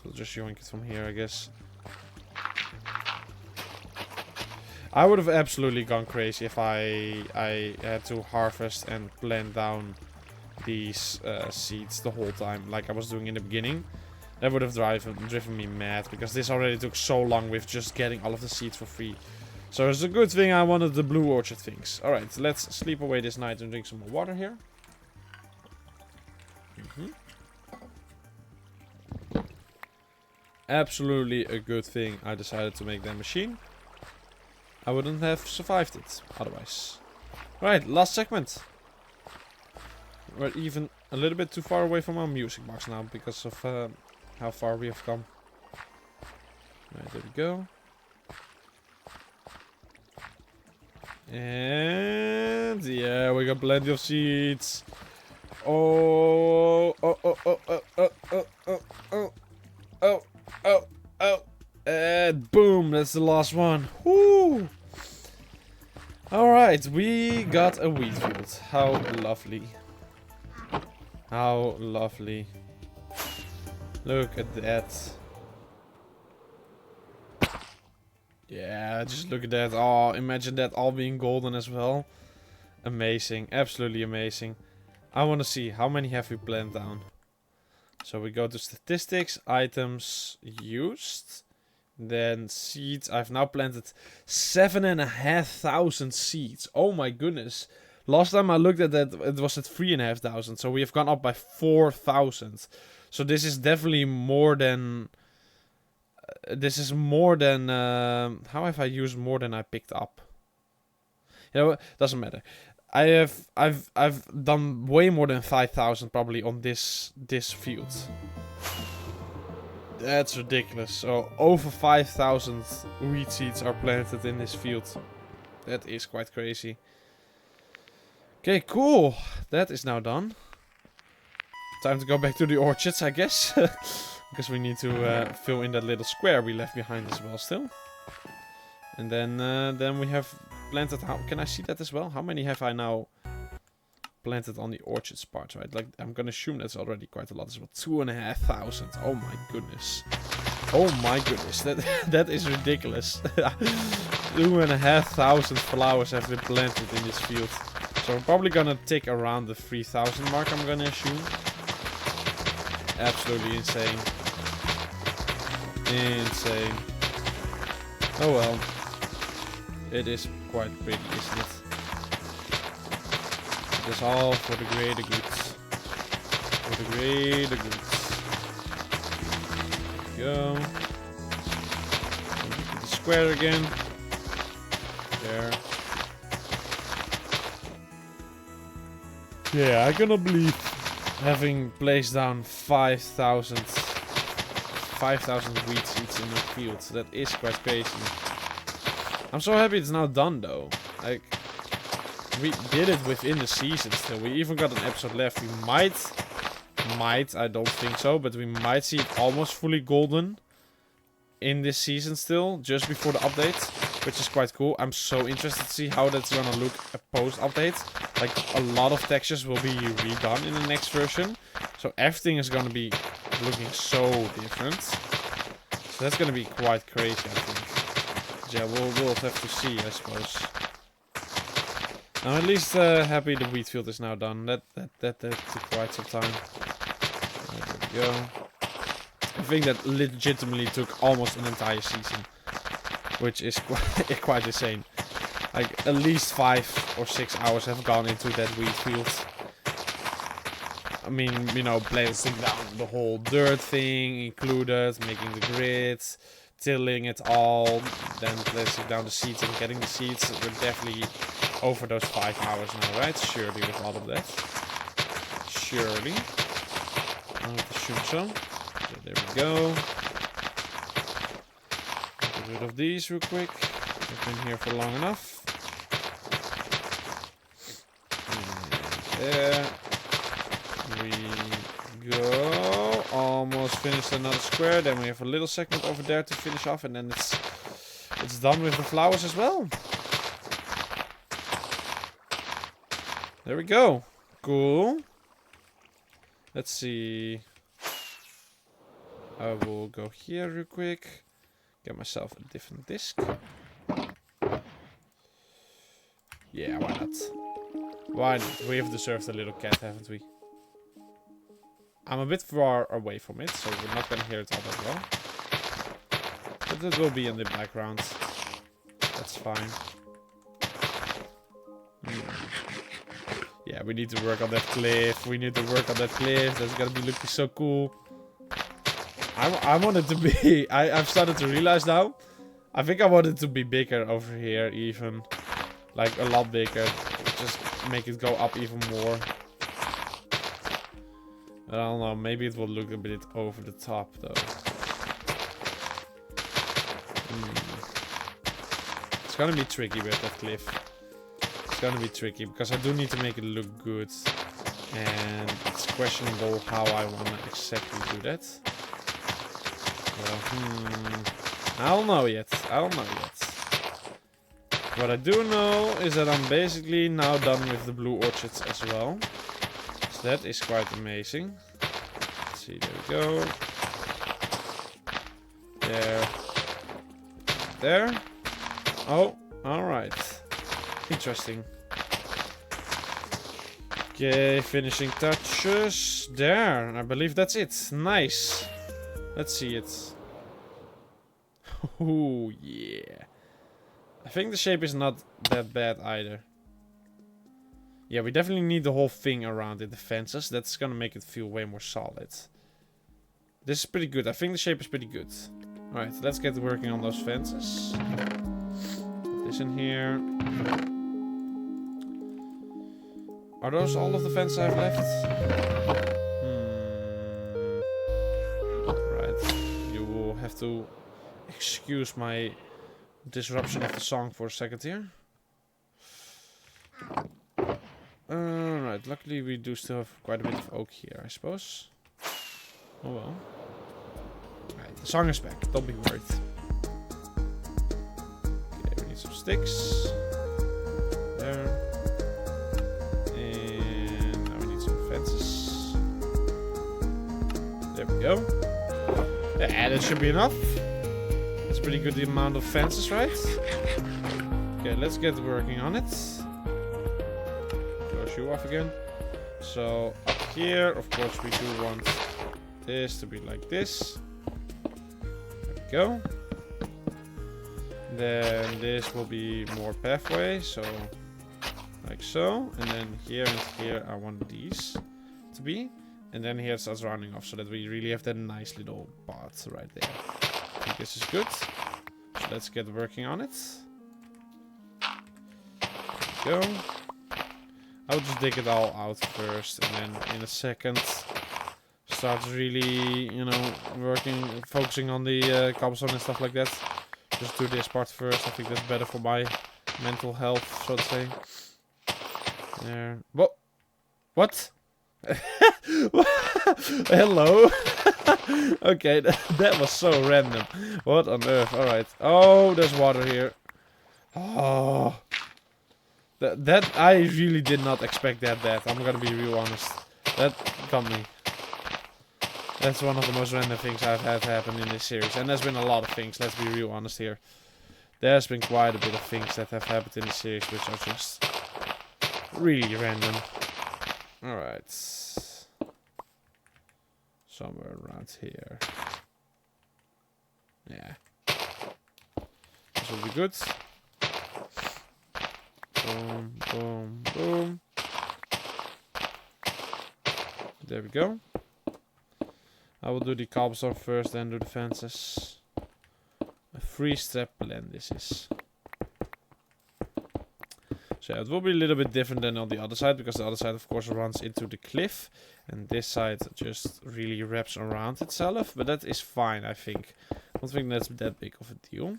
we'll just yoink it from here, I guess. I would have absolutely gone crazy if I had to harvest and plant down these seeds the whole time, like I was doing in the beginning. That would have driven me mad, because this already took so long with just getting all of the seeds for free. So it's a good thing I wanted the blue orchard things. Alright, let's sleep away this night and drink some more water here. Absolutely a good thing I decided to make that machine. I wouldn't have survived it otherwise. Right, last segment. We're even a little bit too far away from our music box now because of how far we have come. Right, there we go. And yeah, we got plenty of seeds. Oh, oh, oh, oh, oh, oh, oh, oh, oh, oh, oh, oh. And boom, that's the last one. Woo! Alright, we got a wheat field. How lovely. How lovely. Look at that. Yeah, just look at that. Oh, imagine that all being golden as well. Amazing. Absolutely amazing. I want to see how many have we planted down. So we go to statistics, items used. Then seeds. I've now planted 7,500 seeds. Oh my goodness. Last time I looked at that, it was at 3,500. So we have gone up by 4,000. So this is definitely more than... this is more than... how have I used more than I picked up? You know, doesn't matter. I've done way more than 5,000 probably on this field. That's ridiculous. So over 5,000 wheat seeds are planted in this field. That is quite crazy. Okay, cool. That is now done. Time to go back to the orchards, I guess. Because we need to fill in that little square we left behind as well still. And then we have planted... How can I see that as well? How many have I now planted on the orchards part, right? Like, I'm gonna assume that's already quite a lot as well. 2,500. Oh my goodness. Oh my goodness. That is ridiculous. 2,500 flowers have been planted in this field. So we're probably gonna tick around the 3,000 mark, I'm gonna assume. Absolutely insane. Insane. Oh well. It is quite pretty, isn't it? It is all for the greater good. For the greater good. There we go. The square again. There. Yeah, I cannot believe having placed down 5,000 wheat seeds in the field. That is quite crazy. I'm so happy it's now done though. Like, we did it within the season still. We even got an episode left. We might, I don't think so, but we might see it almost fully golden in this season still, just before the update, which is quite cool. I'm so interested to see how that's gonna look post-update. Like, a lot of textures will be redone in the next version, so everything is gonna be looking so different. So that's gonna be quite crazy, I think. Yeah, we'll have to see, I suppose. I'm at least happy the wheat field is now done. That took quite some time. There we go. I think that legitimately took almost an entire season, which is quite insane. Like, at least 5 or 6 hours have gone into that wheat field. I mean, you know, placing down the whole dirt thing included, making the grid, tilling it all, then placing down the seeds and getting the seeds. We're definitely over those 5 hours now, right? Surely with all of that. Surely. I have to shoot some. Okay, there we go. Get rid of these real quick. I've been here for long enough. And there we go. Almost finished another square. Then we have a little segment over there to finish off, and then it's done with the flowers as well. There we go. Cool. Let's see. I will go here real quick. Get myself a different disc. Yeah, why not? Why not? We have deserved a little cat, haven't we? I'm a bit far away from it, so we're not gonna hear it all that well. But it will be in the background. That's fine. Yeah, we need to work on that cliff. We need to work on that cliff. That's gonna be looking so cool. I want it to be... I've started to realize now. I think I want it to be bigger over here even. Like a lot bigger. Just make it go up even more. I don't know. Maybe it will look a bit over the top though. It's gonna be tricky with that cliff. It's gonna be tricky because I do need to make it look good. And it's questionable how I want to exactly do that. I don't know yet. What I do know is that I'm basically now done with the blue orchids as well. So that is quite amazing. Let's see, there we go. There. There. Oh, alright. Interesting. Okay, finishing touches. There, I believe that's it. Nice. Let's see it. Oh, yeah. I think the shape is not that bad either. Yeah, we definitely need the whole thing around it, the fences. That's gonna make it feel way more solid. This is pretty good. I think the shape is pretty good. Alright, let's get working on those fences. Put this in here. Are those all of the fences I've left? Have to excuse my disruption of the song for a second here. Alright, luckily we do still have quite a bit of oak here, I suppose. Oh well. Alright, the song is back, don't be worried. Okay, we need some sticks. There. And now we need some fences. There we go. Yeah, that should be enough. That's a pretty good amount of fences, right? Okay, let's get working on it. Close you off again. So, up here, of course, we do want this to be like this. There we go. Then this will be more pathway, so like so. And then here and here I want these to be. And then here it starts rounding off so that we really have that nice little part right there. I think this is good. So let's get working on it. There we go. I'll just dig it all out first and then in a second start really, you know, focusing on the cobblestone and stuff like that. Just do this part first. I think that's better for my mental health, so to say. There. Whoa. What? Hello. Okay, that was so random. What on earth? Alright. Oh, there's water here. Oh. That I really did not expect that. I'm gonna be real honest. That got me. That's one of the most random things I've had happen in this series. And there's been a lot of things, let's be real honest here. There's been quite a bit of things that have happened in the series which are just really random. Alright. Somewhere around here. Yeah. This will be good. Boom, boom, boom. There we go. I will do the cobblestone first, then do the fences. A 3-step plan this is. So yeah, it will be a little bit different than on the other side, because the other side of course runs into the cliff. And this side just really wraps around itself. But that is fine, I think. I don't think that's that big of a deal.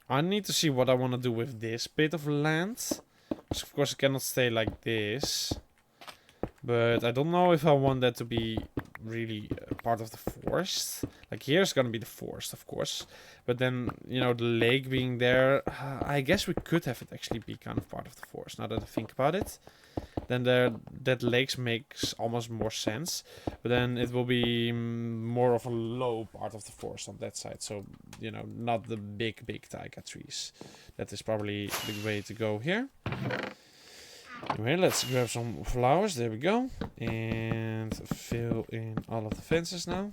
I need to see what I want to do with this bit of land. Because of course it cannot stay like this. But I don't know if I want that to be really part of the forest. Like here's gonna be the forest, of course. But then, you know, the lake being there, I guess we could have it actually be kind of part of the forest, now that I think about it. Then that lakes makes almost more sense. But then it will be more of a low part of the forest on that side. So, you know, not the big taiga trees. That is probably the way to go here. Anyway, let's grab some flowers. There we go. And fill in all of the fences now.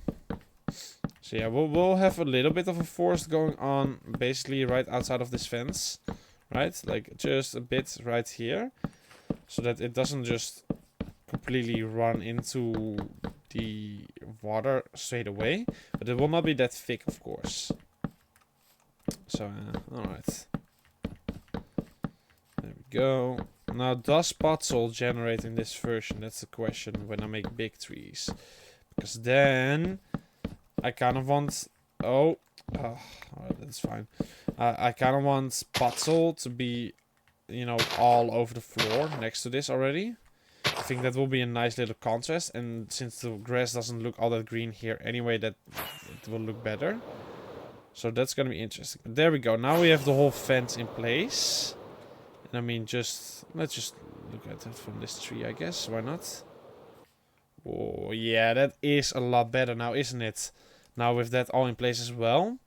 So yeah, we'll have a little bit of a forest going on basically right outside of this fence. Right? Like just a bit right here. So that it doesn't just completely run into the water straight away. But it will not be that thick, of course. So, alright. There we go. Now, does Puzzle generate in this version? That's the question when I make big trees. Because then I kind of want... Oh, that's fine. I kind of want Puzzle to be, you know, all over the floor next to this already. I think that will be a nice little contrast. And since the grass doesn't look all that green here anyway, that it will look better. So that's going to be interesting. There we go. Now we have the whole fence in place. I mean, let's just look at it from this tree, I guess. Why not? Oh, yeah, that is a lot better now, isn't it? Now with that all in place as well.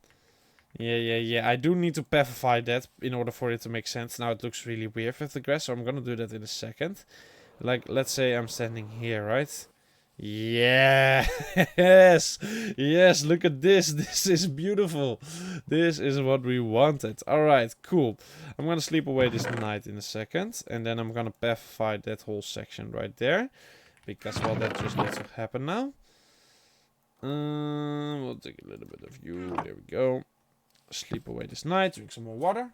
Yeah. I do need to pavify that in order for it to make sense. Now it looks really weird with the grass, so I'm gonna do that in a second. Like, let's say I'm standing here, right? Yes! Yes, look at this. This is beautiful. This is what we wanted. Alright, cool. I'm gonna sleep away this night in a second. And then I'm gonna pavify that whole section right there. Because, well, that just needs to happen now. We'll take a little bit of you. There we go. Sleep away this night. Drink some more water.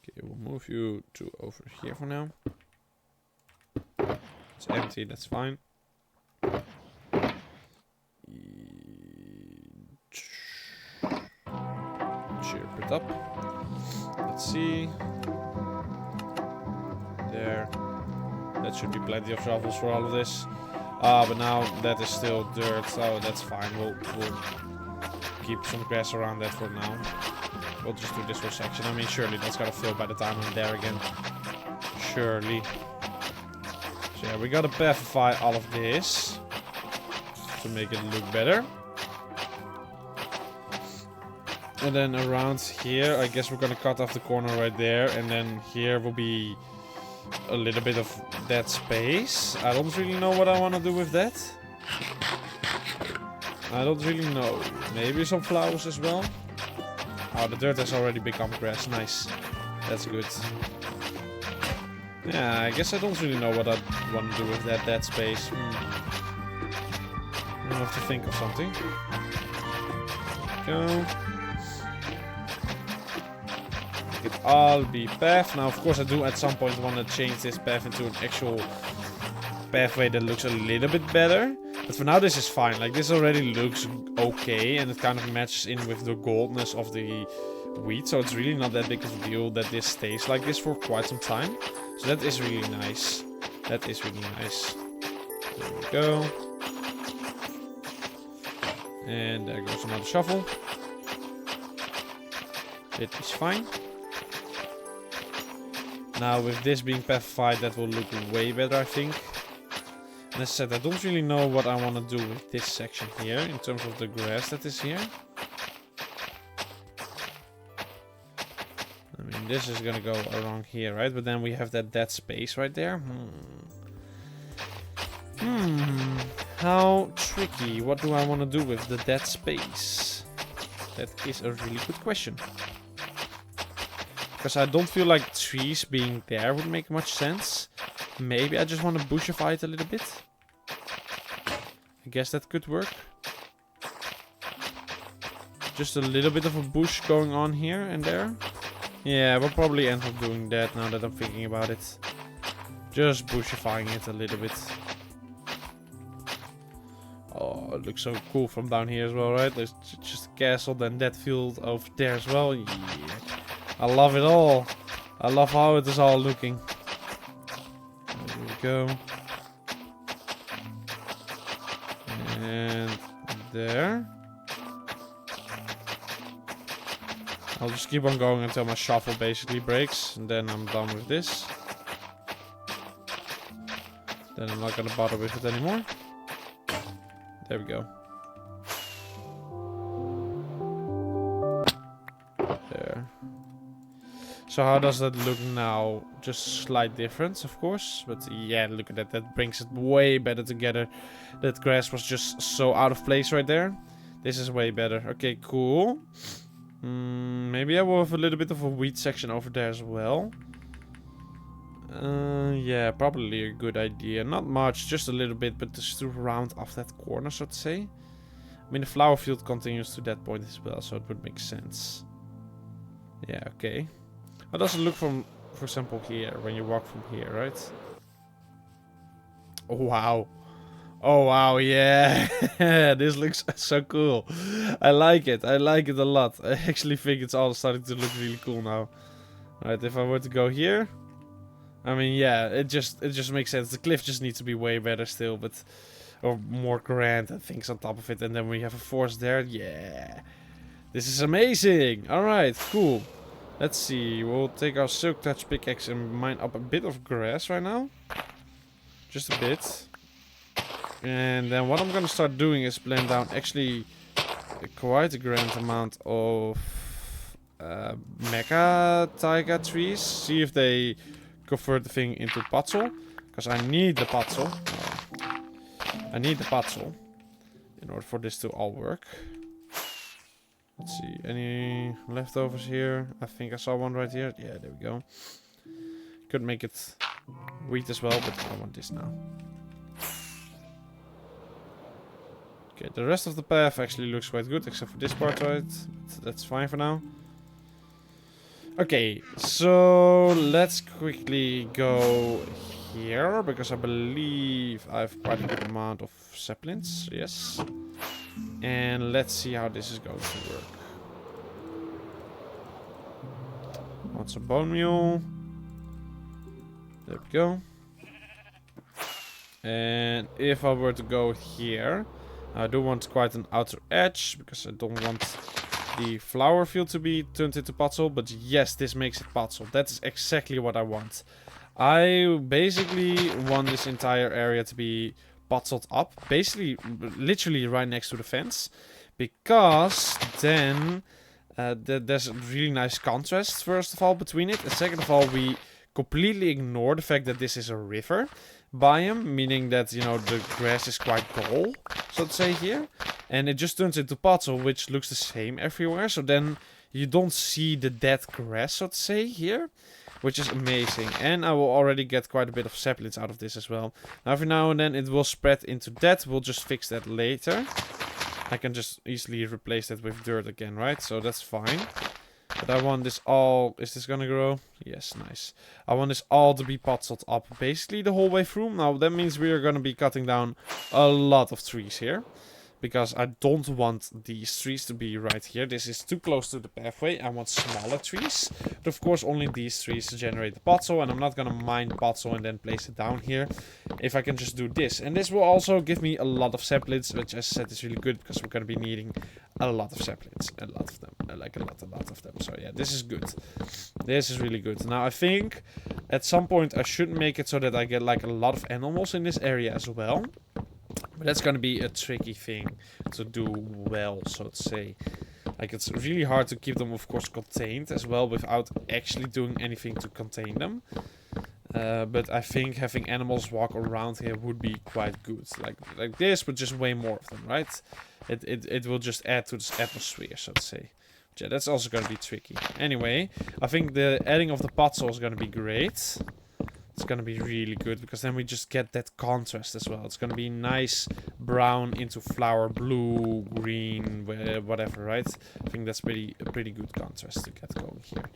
Okay, we'll move you to over here for now. It's empty, that's fine. Chirp it up. Let's see. There. That should be plenty of shovels for all of this. But now that is still dirt, so that's fine. We'll keep some grass around that for now. We'll just do this whole section. I mean, surely that's gotta fill by the time I'm there again. Surely. So yeah, we gotta pavify all of this to make it look better. And then around here, I guess we're gonna cut off the corner right there. And then here will be a little bit of that space. I don't really know what I want to do with that. I don't really know. Maybe some flowers as well. Oh, the dirt has already become grass. Nice. That's good. Yeah, I guess I don't really know what I want to do with that space. I'll have to think of something. Go. It all be path. Now, of course, I do at some point want to change this path into an actual pathway that looks a little bit better. But for now, this is fine. Like, this already looks okay, and it kind of matches in with the goldness of the wheat. So it's really not that big of a deal that this stays like this for quite some time. So that is really nice. That is really nice. There we go. And there goes another shovel. It is fine. Now with this being pavified, that will look way better, I think. And as I said, I don't really know what I want to do with this section here in terms of the grass that is here. I mean, this is gonna go along here, right? But then we have that dead space right there. How tricky. What do I want to do with the dead space? That is a really good question. Because I don't feel like trees being there would make much sense. Maybe I just want to bushify it a little bit. I guess that could work. Just a little bit of a bush going on here and there. Yeah, we'll probably end up doing that now that I'm thinking about it. Just bushifying it a little bit. Oh, it looks so cool from down here as well, right? There's just a castle, then that field over there as well. Yeah. I love it all. I love how it is all looking. There we go. And there. I'll just keep on going until my shovel basically breaks. And then I'm done with this. Then I'm not gonna bother with it anymore. There we go. There. So how does that look now? Just slight difference, of course. But yeah, look at that. That brings it way better together. That grass was just so out of place right there. This is way better. Okay, cool. Maybe I will have a little bit of a wheat section over there as well. Yeah, probably a good idea. Not much, just a little bit, but just to round off that corner, so to say. I mean, the flower field continues to that point as well, so it would make sense. Yeah, okay. How does it look from, for example, here, when you walk from here, right? Oh, wow. Oh, wow, yeah. This looks so cool. I like it. I like it a lot. I actually think it's all starting to look really cool now. Alright, if I were to go here... I mean, yeah, it just makes sense. The cliff just needs to be way better still, but... Or more grand and things on top of it. And then we have a forest there. Yeah. This is amazing. Alright, cool. Let's see. We'll take our silk touch pickaxe and mine up a bit of grass right now. Just a bit. And then what I'm gonna start doing is blend down actually quite a grand amount of mega taiga trees. See if they convert the thing into patzel. Because I need the patzel. I need the patzel in order for this to all work. Let's see, any leftovers here? I think I saw one right here. Yeah, there we go. Could make it wheat as well, but I want this now. Okay, the rest of the path actually looks quite good, except for this part, right? But that's fine for now. Okay, so let's quickly go here, because I believe I have quite a good amount of saplings, yes. And let's see how this is going to work. Want some bone meal. There we go. And if I were to go here, I do want quite an outer edge, because I don't want the flower field to be turned into patzel. But yes, this makes it patzel. That's exactly what I want. I basically want this entire area to be patzeled up. Basically, literally right next to the fence. Because then there's a really nice contrast, first of all, between it. And second of all, we completely ignore the fact that this is a river biome, meaning that, you know, the grass is quite dull, so to say, here. And it just turns into patzel, which looks the same everywhere. So then you don't see the dead grass, so to say, here. Which is amazing. And I will already get quite a bit of saplings out of this as well. Now, every now and then it will spread into that. We'll just fix that later. I can just easily replace that with dirt again, right? So that's fine. But I want this all... Is this gonna grow? Yes, nice. I want this all to be patzeled up basically the whole way through. Now, that means we are gonna be cutting down a lot of trees here. Because I don't want these trees to be right here. This is too close to the pathway. I want smaller trees. But of course only these trees generate the patzel. And I'm not going to mine patzel and then place it down here. If I can just do this. And this will also give me a lot of saplings. Which, as I said, is really good. Because we're going to be needing a lot of saplings. A lot of them. Like a lot of them. So yeah, this is good. This is really good. Now I think at some point I should make it so that I get like a lot of animals in this area as well. But that's gonna be a tricky thing to do well, so to say. Like, it's really hard to keep them, of course, contained as well without actually doing anything to contain them. But I think having animals walk around here would be quite good. Like this, but just way more of them, right? It will just add to this atmosphere, so to say. But yeah, that's also going to be tricky. Anyway, I think the adding of the podzol is going to be great. It's gonna be really good because then we just get that contrast as well. It's gonna be nice brown into flower blue, green, whatever, right? I think that's a pretty good contrast to get going here.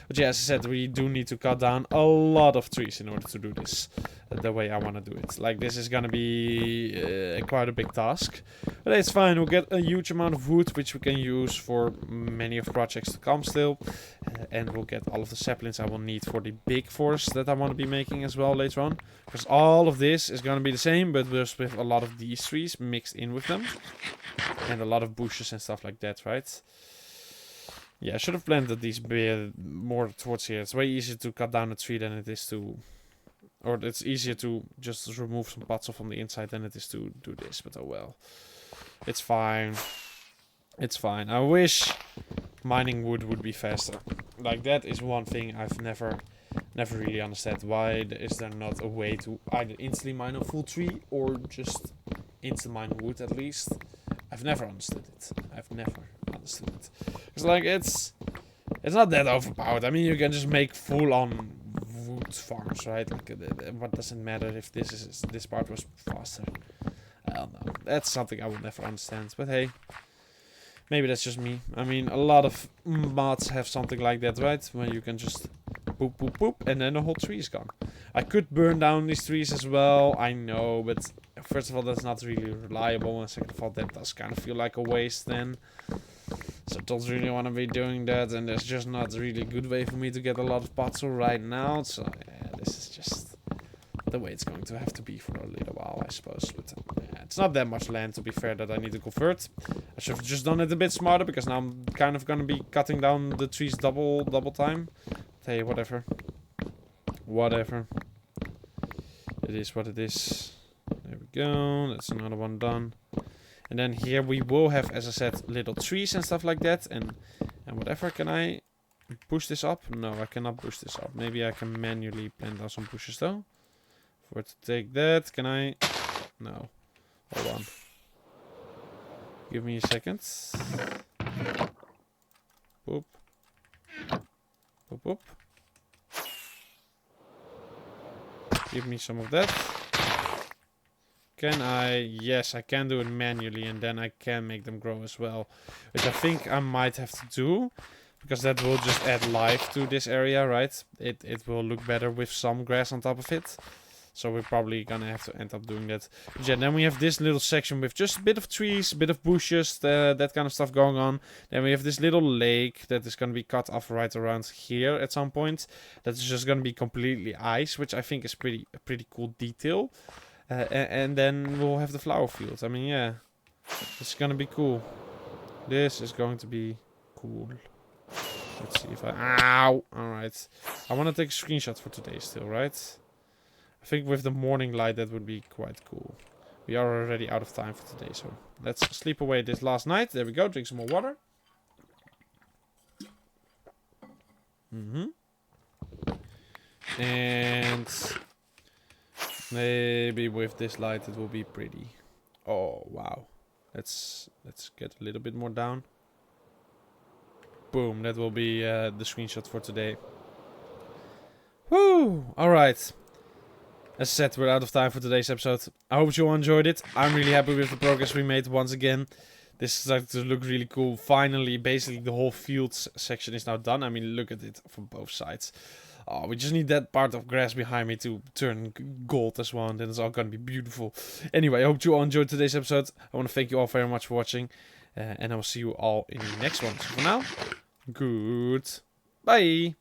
But yeah, as I said, we do need to cut down a lot of trees in order to do this the way I want to do it. Like, this is gonna be quite a big task. But it's fine, we'll get a huge amount of wood, which we can use for many of the projects to come still. And we'll get all of the saplings I will need for the big forest that I want to be making as well later on. Because all of this is going to be the same, but just with a lot of these trees mixed in with them. And a lot of bushes and stuff like that, right? Yeah, I should have planted these more towards here. It's way easier to cut down a tree than it is to... Or it's easier to just remove some podzol from the inside than it is to do this, but oh well. It's fine. It's fine. I wish mining wood would be faster. Like, that is one thing I've never really understood. Why is there not a way to either instantly mine a full tree or just instant mine wood at least? I've never understood it. I've never understood it. It's like, it's not that overpowered. I mean, you can just make full-on wood farms, right? Like, what does it matter if this part was faster? I don't know. That's something I will never understand. But hey, maybe that's just me. I mean, a lot of mods have something like that, right? Where you can just boop, boop, boop, and then the whole tree is gone. I could burn down these trees as well, I know, but first of all, that's not really reliable, and second of all, that does kind of feel like a waste then. So I don't really want to be doing that, and there's just not really a good way for me to get a lot of podzol right now, so yeah, this is just the way it's going to have to be for a little while, I suppose. But yeah, it's not that much land, to be fair, that I need to convert. I should have just done it a bit smarter, because now I'm kind of going to be cutting down the trees double time. But hey, whatever. Whatever. It is what it is. There we go. That's another one done. And then here we will have, as I said, little trees and stuff like that. And whatever. Can I push this up? No, I cannot push this up. Maybe I can manually plant down some bushes though. For it to take that. Can I? No. Hold on. Give me a second. Boop. Boop, boop. Give me some of that. Can I? Yes, I can do it manually, and then I can make them grow as well. Which I think I might have to do, because that will just add life to this area, right? It will look better with some grass on top of it. So we're probably gonna have to end up doing that. But yeah, then we have this little section with just a bit of trees, a bit of bushes, that kind of stuff going on. Then we have this little lake that is gonna be cut off right around here at some point. That's just gonna be completely ice, which I think is a pretty cool detail. And then we'll have the flower field. I mean, yeah, it's gonna be cool. This is going to be cool. Let's see if I... Ow! Alright. I want to take a screenshot for today still, right? I think with the morning light that would be quite cool. We are already out of time for today, so let's sleep away this last night. There we go, drink some more water. And maybe with this light it will be pretty. Oh, wow. Let's get a little bit more down. Boom, that will be the screenshot for today. Woo! Alright. As I said, we're out of time for today's episode. I hope you all enjoyed it. I'm really happy with the progress we made once again. This is starting to look really cool. Finally, basically the whole field section is now done. I mean, look at it from both sides. Oh, we just need that part of grass behind me to turn gold as well, and then it's all gonna be beautiful. Anyway, I hope you all enjoyed today's episode. I want to thank you all very much for watching, and I will see you all in the next one. So for now, goodbye.